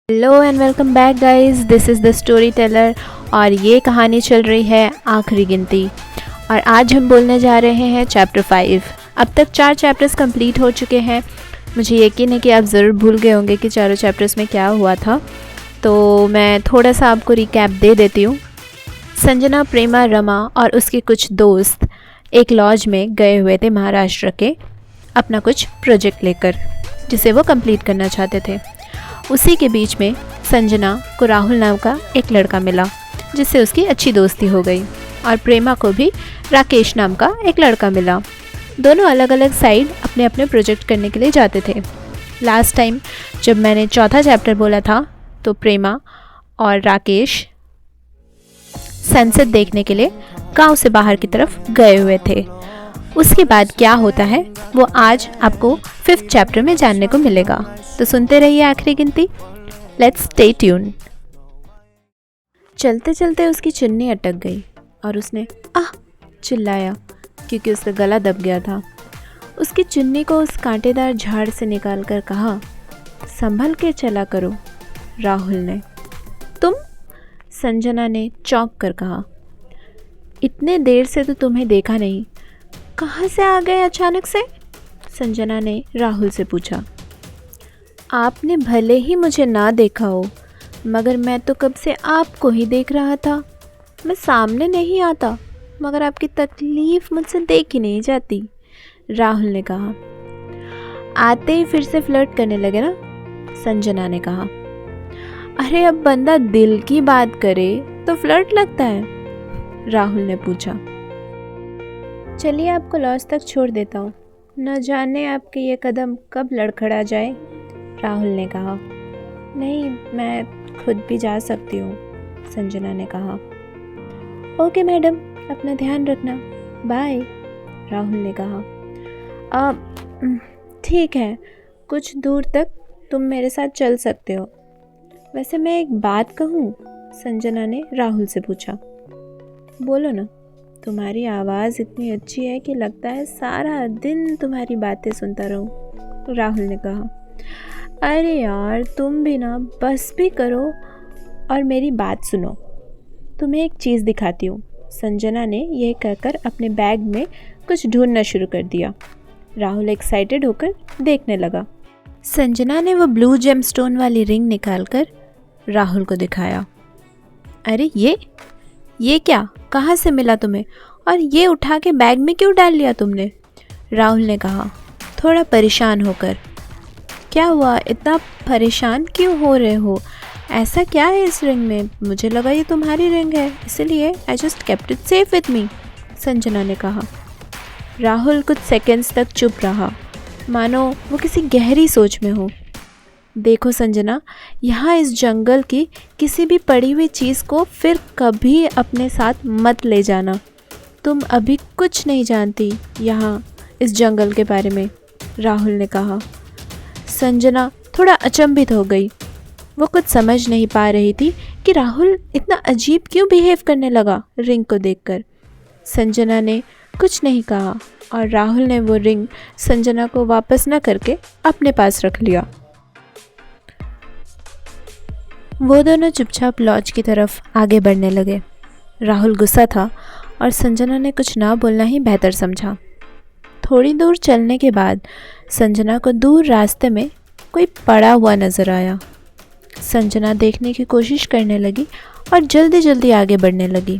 Hello and welcome back guys, this is the story teller और ये कहानी चल रही है आखिरी गिनती। और आज हम बोलने जा रहे हैं चैप्टर 5। अब तक 4 चैप्टर्स कंप्लीट हो चुके हैं। मुझे यकीन है कि आप ज़रूर भूल गए होंगे कि चारों चैप्टर्स में क्या हुआ था, तो मैं थोड़ा सा आपको रिकैप दे देती हूँ। संजना, प्रेमा, रमा और उसके कुछ दोस्त एक लॉज में गए हुए थे महाराष्ट्र के, अपना कुछ प्रोजेक्ट लेकर जिसे वो कंप्लीट करना चाहते थे। उसी के बीच में संजना को राहुल नाम का एक लड़का मिला जिससे उसकी अच्छी दोस्ती हो गई, और प्रेमा को भी राकेश नाम का एक लड़का मिला। दोनों अलग अलग साइड अपने अपने प्रोजेक्ट करने के लिए जाते थे। लास्ट टाइम जब मैंने चौथा चैप्टर बोला था तो प्रेमा और राकेश सनसेट देखने के लिए गांव से बाहर की तरफ गए हुए थे। उसके बाद क्या होता है वो आज आपको 5th चैप्टर में जानने को मिलेगा, तो सुनते रहिए आखिरी गिनती। Let's stay tune. चलते चलते उसकी चुन्नी अटक गई और उसने आह चिल्लाया क्योंकि उसका गला दब गया था। उसकी चुन्नी को उस कांटेदार झाड़ से निकालकर कहा, संभल के चला करो। राहुल ने। तुम? संजना ने चौंक कर कहा, इतने देर से तो तुम्हें देखा नहीं, कहाँ से आ गए अचानक से? संजना ने राहुल से पूछा। आपने भले ही मुझे ना देखा हो, मगर मैं तो कब से आपको ही देख रहा था। मैं सामने नहीं आता, मगर आपकी तकलीफ़ मुझसे देखी नहीं जाती, राहुल ने कहा। आते ही फिर से फ्लर्ट करने लगे ना? संजना ने कहा। अरे अब बंदा दिल की बात करे तो फ्लर्ट लगता है, राहुल ने पूछा। चलिए आपको लॉज तक छोड़ देता हूँ, न जाने आपके ये कदम कब लड़खड़ा जाए, राहुल ने कहा। नहीं, मैं खुद भी जा सकती हूँ, संजना ने कहा। ओके मैडम, अपना ध्यान रखना, बाय, राहुल ने कहा। ठीक है, कुछ दूर तक तुम मेरे साथ चल सकते हो। वैसे मैं एक बात कहूँ, संजना ने राहुल से पूछा। बोलो ना, तुम्हारी आवाज़ इतनी अच्छी है कि लगता है सारा दिन तुम्हारी बातें सुनता रहूं, राहुल ने कहा। अरे यार, तुम भी ना बस भी करो और मेरी बात सुनो। तुम्हें एक चीज़ दिखाती हूँ, संजना ने यह कहकर अपने बैग में कुछ ढूंढना शुरू कर दिया। राहुल एक्साइटेड होकर देखने लगा। संजना ने वो ब्लू जेमस्टोन वाली रिंग निकालकर राहुल को दिखाया। अरे ये क्या, कहाँ से मिला तुम्हें, और ये उठा के बैग में क्यों डाल लिया तुमने? राहुल ने कहा, थोड़ा परेशान होकर। क्या हुआ, इतना परेशान क्यों हो रहे हो? ऐसा क्या है इस रिंग में? मुझे लगा ये तुम्हारी रिंग है, इसलिए I just kept it safe with me, Sanjana ने कहा। राहुल कुछ सेकंड्स तक चुप रहा, मानो वो किसी गहरी सोच में हो। देखो संजना, यहाँ इस जंगल की किसी भी पड़ी हुई चीज़ को फिर कभी अपने साथ मत ले जाना। तुम अभी कुछ नहीं जानती यहाँ इस जंगल के बारे में, राहुल ने कहा। संजना थोड़ा अचंभित हो गई। वो कुछ समझ नहीं पा रही थी कि राहुल इतना अजीब क्यों बिहेव करने लगा रिंग को देखकर। संजना ने कुछ नहीं कहा और राहुल ने वो रिंग संजना को वापस न करके अपने पास रख लिया। वो दोनों चुपचाप लॉज की तरफ आगे बढ़ने लगे। राहुल गुस्सा था और संजना ने कुछ ना बोलना ही बेहतर समझा। थोड़ी दूर चलने के बाद संजना को दूर रास्ते में कोई पड़ा हुआ नज़र आया। संजना देखने की कोशिश करने लगी और जल्दी जल्दी आगे बढ़ने लगी।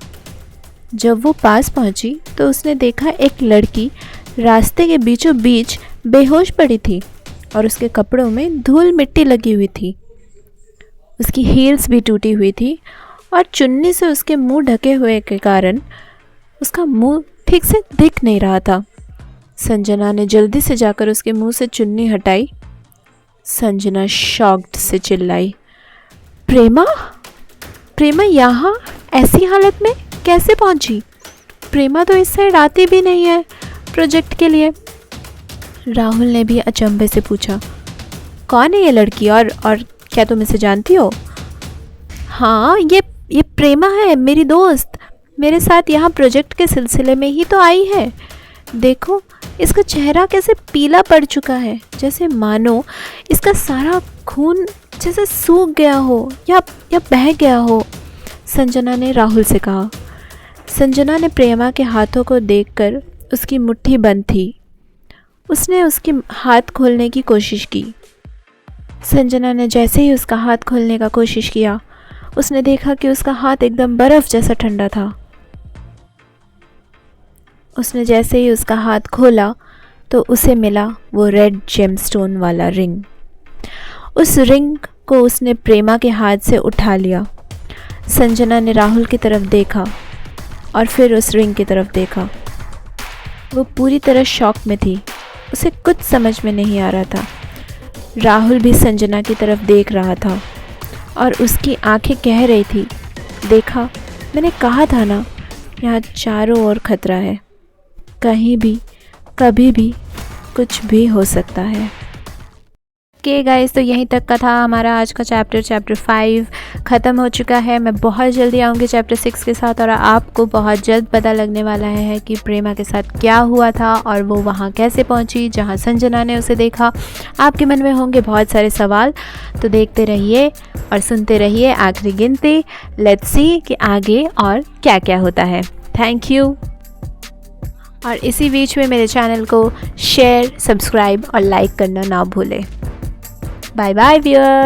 जब वो पास पहुंची तो उसने देखा एक लड़की रास्ते के बीचों बीच बेहोश पड़ी थी और उसके कपड़ों में धूल मिट्टी लगी हुई थी। उसकी हील्स भी टूटी हुई थी और चुन्नी से उसके मुंह ढके हुए के कारण उसका मुंह ठीक से दिख नहीं रहा था। संजना ने जल्दी से जाकर उसके मुंह से चुन्नी हटाई। संजना शॉक्ड से चिल्लाई, प्रेमा? प्रेमा यहाँ ऐसी हालत में कैसे पहुंची? प्रेमा तो इस साइड आती भी नहीं है प्रोजेक्ट के लिए। राहुल ने भी अचंभे से पूछा, कौन है ये लड़की और क्या तुम इसे जानती हो? हाँ, ये प्रेमा है, मेरी दोस्त। मेरे साथ यहाँ प्रोजेक्ट के सिलसिले में ही तो आई है। देखो, इसका चेहरा कैसे पीला पड़ चुका है, जैसे मानो इसका सारा खून जैसे सूख गया हो या बह गया हो, संजना ने राहुल से कहा। संजना ने प्रेमा के हाथों को देखकर उसकी मुट्ठी बंद थी। उसने उसके हाथ खोलने की कोशिश की। संजना ने जैसे ही उसका हाथ खोलने का कोशिश किया, उसने देखा कि उसका हाथ एकदम बर्फ़ जैसा ठंडा था। उसने जैसे ही उसका हाथ खोला तो उसे मिला वो रेड जेमस्टोन वाला रिंग। उस रिंग को उसने प्रेमा के हाथ से उठा लिया। संजना ने राहुल की तरफ देखा और फिर उस रिंग की तरफ देखा। वो पूरी तरह शॉक में थी। उसे कुछ समझ में नहीं आ रहा था। राहुल भी संजना की तरफ देख रहा था और उसकी आंखें कह रही थी, देखा, मैंने कहा था ना, यहाँ चारों ओर खतरा है। कहीं भी कभी भी कुछ भी हो सकता है। ओके गाइस, तो यहीं तक का था हमारा आज का चैप्टर 5 ख़त्म हो चुका है। मैं बहुत जल्दी आऊँगी चैप्टर 6 के साथ और आपको बहुत जल्द पता लगने वाला है कि प्रेमा के साथ क्या हुआ था और वो वहाँ कैसे पहुँची जहाँ संजना ने उसे देखा। आपके मन में होंगे बहुत सारे सवाल, तो देखते रहिए और सुनते रहिए आखिरी गिनती। लेट्स सी कि आगे और क्या क्या होता है। Thank you. और इसी बीच में मेरे चैनल को शेयर, सब्सक्राइब और लाइक करना ना भूलें। Bye bye viewers.